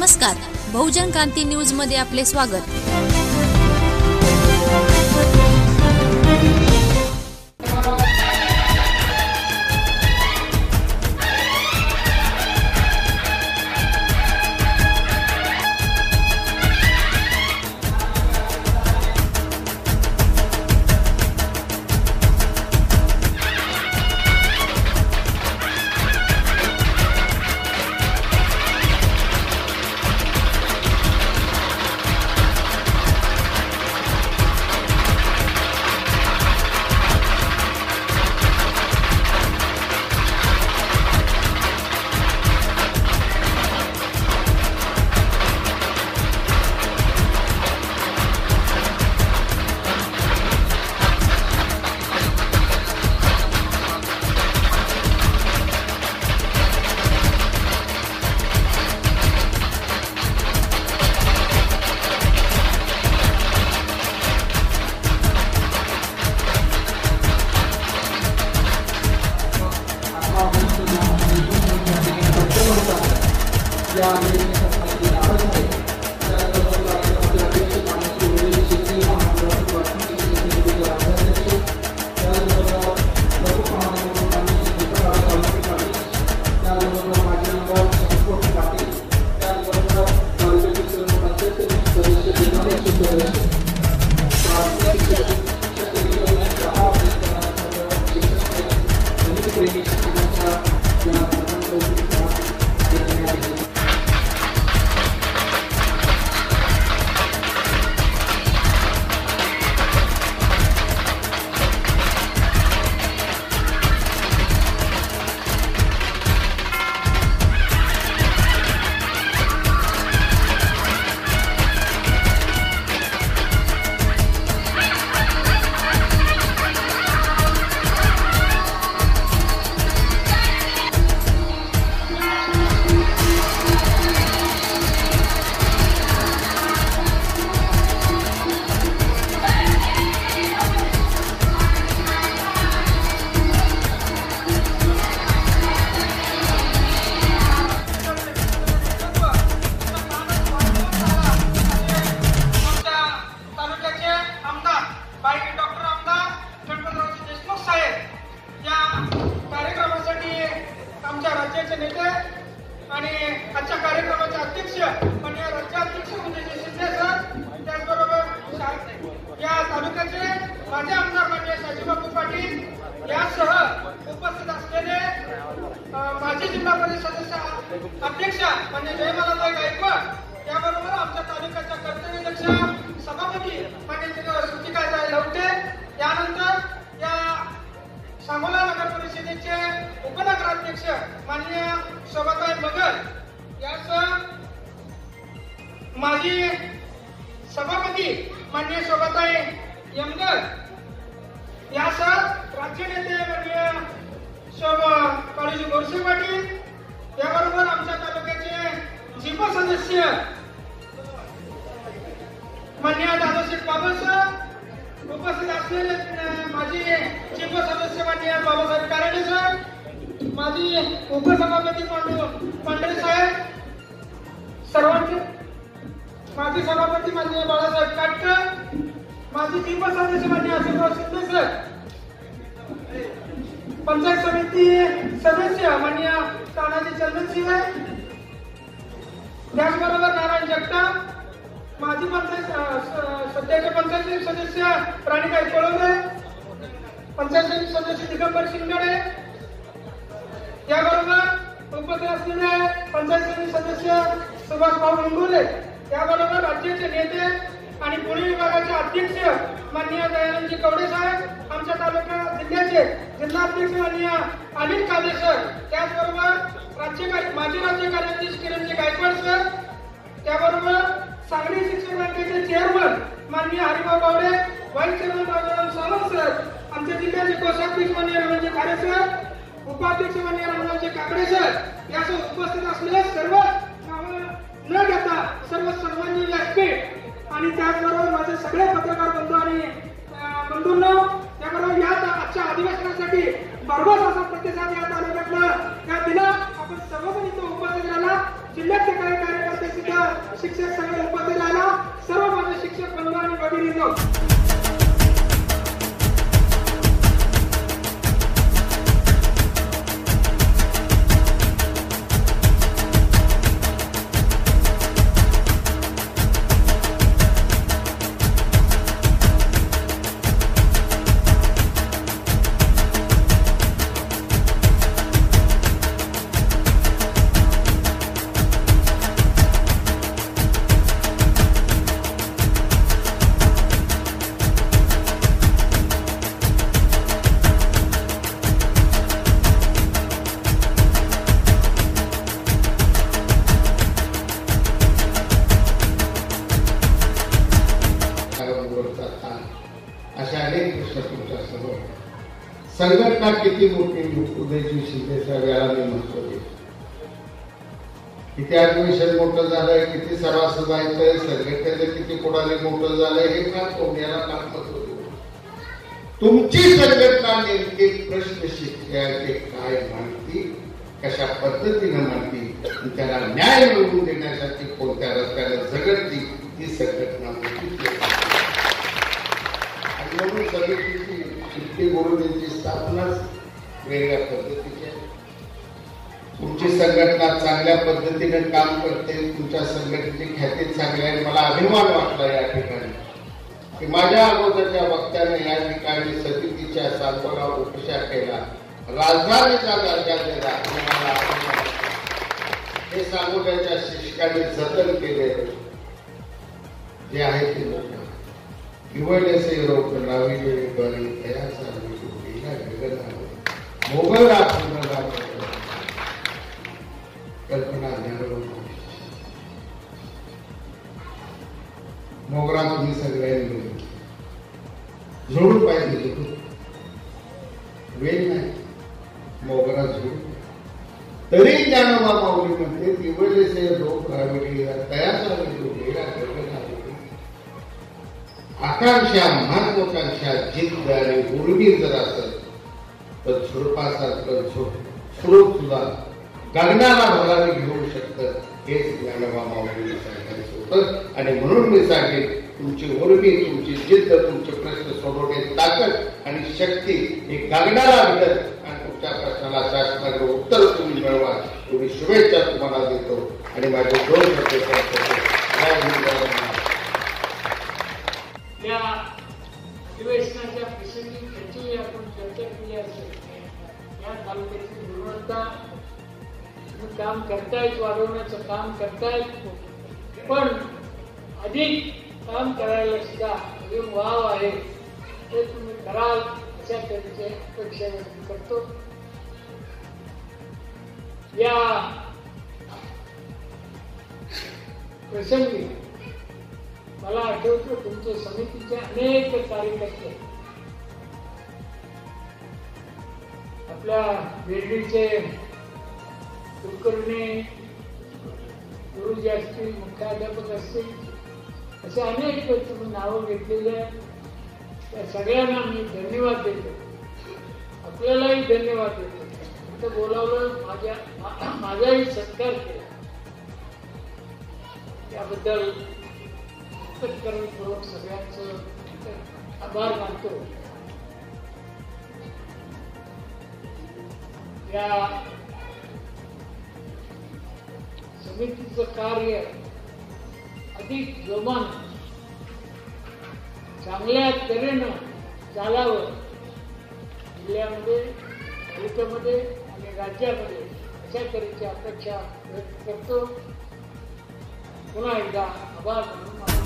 नमस्कार, बहुजन क्रांती न्यूज मध्ये आपले स्वागत। आणि आजच्या कार्यक्रमाचे अध्यक्ष माननीय राज्याध्यक्ष म्हणजे शिंदे सर, त्याचबरोबर या तालुक्याचे माजी आमदार माननीय शाजीबापू पाटील यासह उपस्थित असलेले माजी जिल्हा परिषद सदस्य अध्यक्ष माननीय जयमालाताई गायकवाड, त्याबरोबर आमच्या तालुक्याच्या कर्तव्यदक्ष सभापती माननीय सुचिकाताई लवटे, यानंतर या सांगोला नगर परिषदेचे उपनगराध्यक्ष माननीय शोभाताई मगर यासह माजी सभापती माननीय शोभाताई यमगर यासह राज्य नेते माननीय काळूजी बोरसे पाटील, याबरोबर आमच्या तालुक्याचे जिप सदस्य माननीय दादासाहेब बाबासाहेब, उपस्थित असलेले माजी जिप सदस्य माननीय बाबासाहेब कारेडे साहेब, माजी उपसभापती पांढरे साहेब, सर्वांचे माजी सभापती माननीय बाळासाहेब काटकर, माजी जिप सदस्य माननीय आशिषराव शिंदे सर, पंचायत समिती सदस्य माननीय तानाजी चंदनसिंह, त्याचबरोबर नारायण जगताप, माजी सध्याचे पंचायत सदस्य प्राणिकाई कोळंबे, पंचायत समिती सदस्य दिगंबर शिंगाडे, त्याबरोबर उपस्थित असलेले पंचायत समिती सदस्य सुभाष भाऊ इंगोले, त्याबरोबर राज्याचे नेते आणि पुणे विभागाचे अध्यक्ष माननीय दयानंदजी कवडे साहेब, आमच्या तालुका जिल्ह्याचे जिल्हाध्यक्ष माननीय अनिल कादे सर, त्याचबरोबर माजी राज्य कार्याध्यक्ष किरणजी गायकवाड सर, त्याबरोबर सांगली शिक्षण बँकेचे चेअरमन माननीय Haribhau Gawade, vice chairman Rajaram Sawant sir, आमच्या जिल्ह्याचे कोषाध्यक्ष माननीय रमणजी खारे सर, उपाध्यक्ष माननीय रमणजी काकडे सर, यासह उपस्थित असलेले सर्व न घेता सर्व सर्वांनी व्यासपीठ आणि त्याचबरोबर माझे सगळे पत्रकार बंधू आणि बंधूंनो, त्याबरोबर या आजच्या अधिवेशनासाठी भरघोस असा प्रतिसाद या तालुक्यातला या दिला आपण सर्वजण इथे उपस्थित राहिला। जिल्ह्याचे काही कार्यकर्ते सुद्धा शिक्षक संघ उपस्थित राहिला, सर्व माझे शिक्षक बंधू आणि भगिनींनो. अशा अनेक प्रश्न तुमच्या समोर. संघटना किती मोठी, उदयजी शिंदे साहेब याला मी महत्व देतो. किती अधिवेशन मोठं झालंय, किती सभासद आहेत, संघटनेचं किती कोणाला मोठं झालंय हे का कोणाला काम महत्व देतो. तुमची संघटना नेमके प्रश्न शिक्षकांचे काय मांडती, कशा पद्धतीनं मांडती, त्याला न्याय मिळवून देण्यासाठी कोणत्या रस्त्याने झगडती, ती संघटना म्हणून समितीची शिट्टी गुरुजींची स्थापनाच वेगळ्या पद्धतीची आहे. तुमची संघटना चांगल्या पद्धतीने काम करते, तुमच्या संघटनेची ख्याती चांगली आहे. मला अभिमान वाटला या ठिकाणी की माझ्या अगोदरच्या वक्त्याने या ठिकाणी समितीच्या सांत्वना उपशाखेला राजधानीचा दर्जा दिला. हे सांगोल्याच्या शिक्षकांनी जतन केले जे आहे ते लोक निवडले से रोक लाविले बरी तयाचा विला गगना मोगल राखून कल्पना मोगरा तुम्ही सगळ्यांनी जोडून पाहिजे. वेळ नाही, मोगरा जोडून. तरी ज्ञानोबा माऊली म्हणते निवडले से रोक लाविले तयाचा विला गगना. आकांक्षा, महत्वाकांक्षा, जिद्द आणि उर्मी जर असेल तर झुडपासारखं झुडूप सुद्धा गगनाला भरारी घेऊ शकतं. हेच ज्ञानोबा माऊलीने सांगायचं होतं. आणि म्हणून मी सांगेन, तुमची उर्मी, तुमची जिद्द, तुमचे प्रश्न सोडवण्याची ताकद आणि शक्ती ही गगनाला भेटत आणि तुमच्या प्रश्नाला शासनाकडे उत्तर तुम्ही मिळवा एवढी शुभेच्छा तुम्हाला देतो. आणि माझे 2 शब्द या अधिवेशनाच्या प्रसंगी त्याची आपण चर्चा केली असेल. या तालुक्याची गुणवत्ता तुम्ही काम करतायत, वाढवण्याचं काम करतायत, पण अधिक काम करायला सुद्धा अजून वाव आहे. ते तुम्ही कराल अशा तऱ्हेची अपेक्षा व्यक्त करतो. या प्रसंगी मला आठवतं तुमच्या समितीचे अनेक कार्यकर्ते आपल्या बेर्डीचे कुलकर्णी, गुरुजी असतील, मुख्याध्यापक असतील, असे अनेक तुम्ही नावं घेतलेले आहेत. त्या सगळ्यांना मी धन्यवाद देतो. आपल्यालाही धन्यवाद देतो. इथं बोलावलं, माझाही सत्कार केला, त्याबद्दल करूनपूर्वक सगळ्यांचं आभार मानतो. या समितीचं कार्य अधिक जोमानं, चांगल्या तऱ्हेनं चालावं, जिल्ह्यामध्ये, तालुक्यामध्ये आणि राज्यामध्ये अशा तऱ्हेची अपेक्षा व्यक्त करतो. पुन्हा एकदा आभार मानून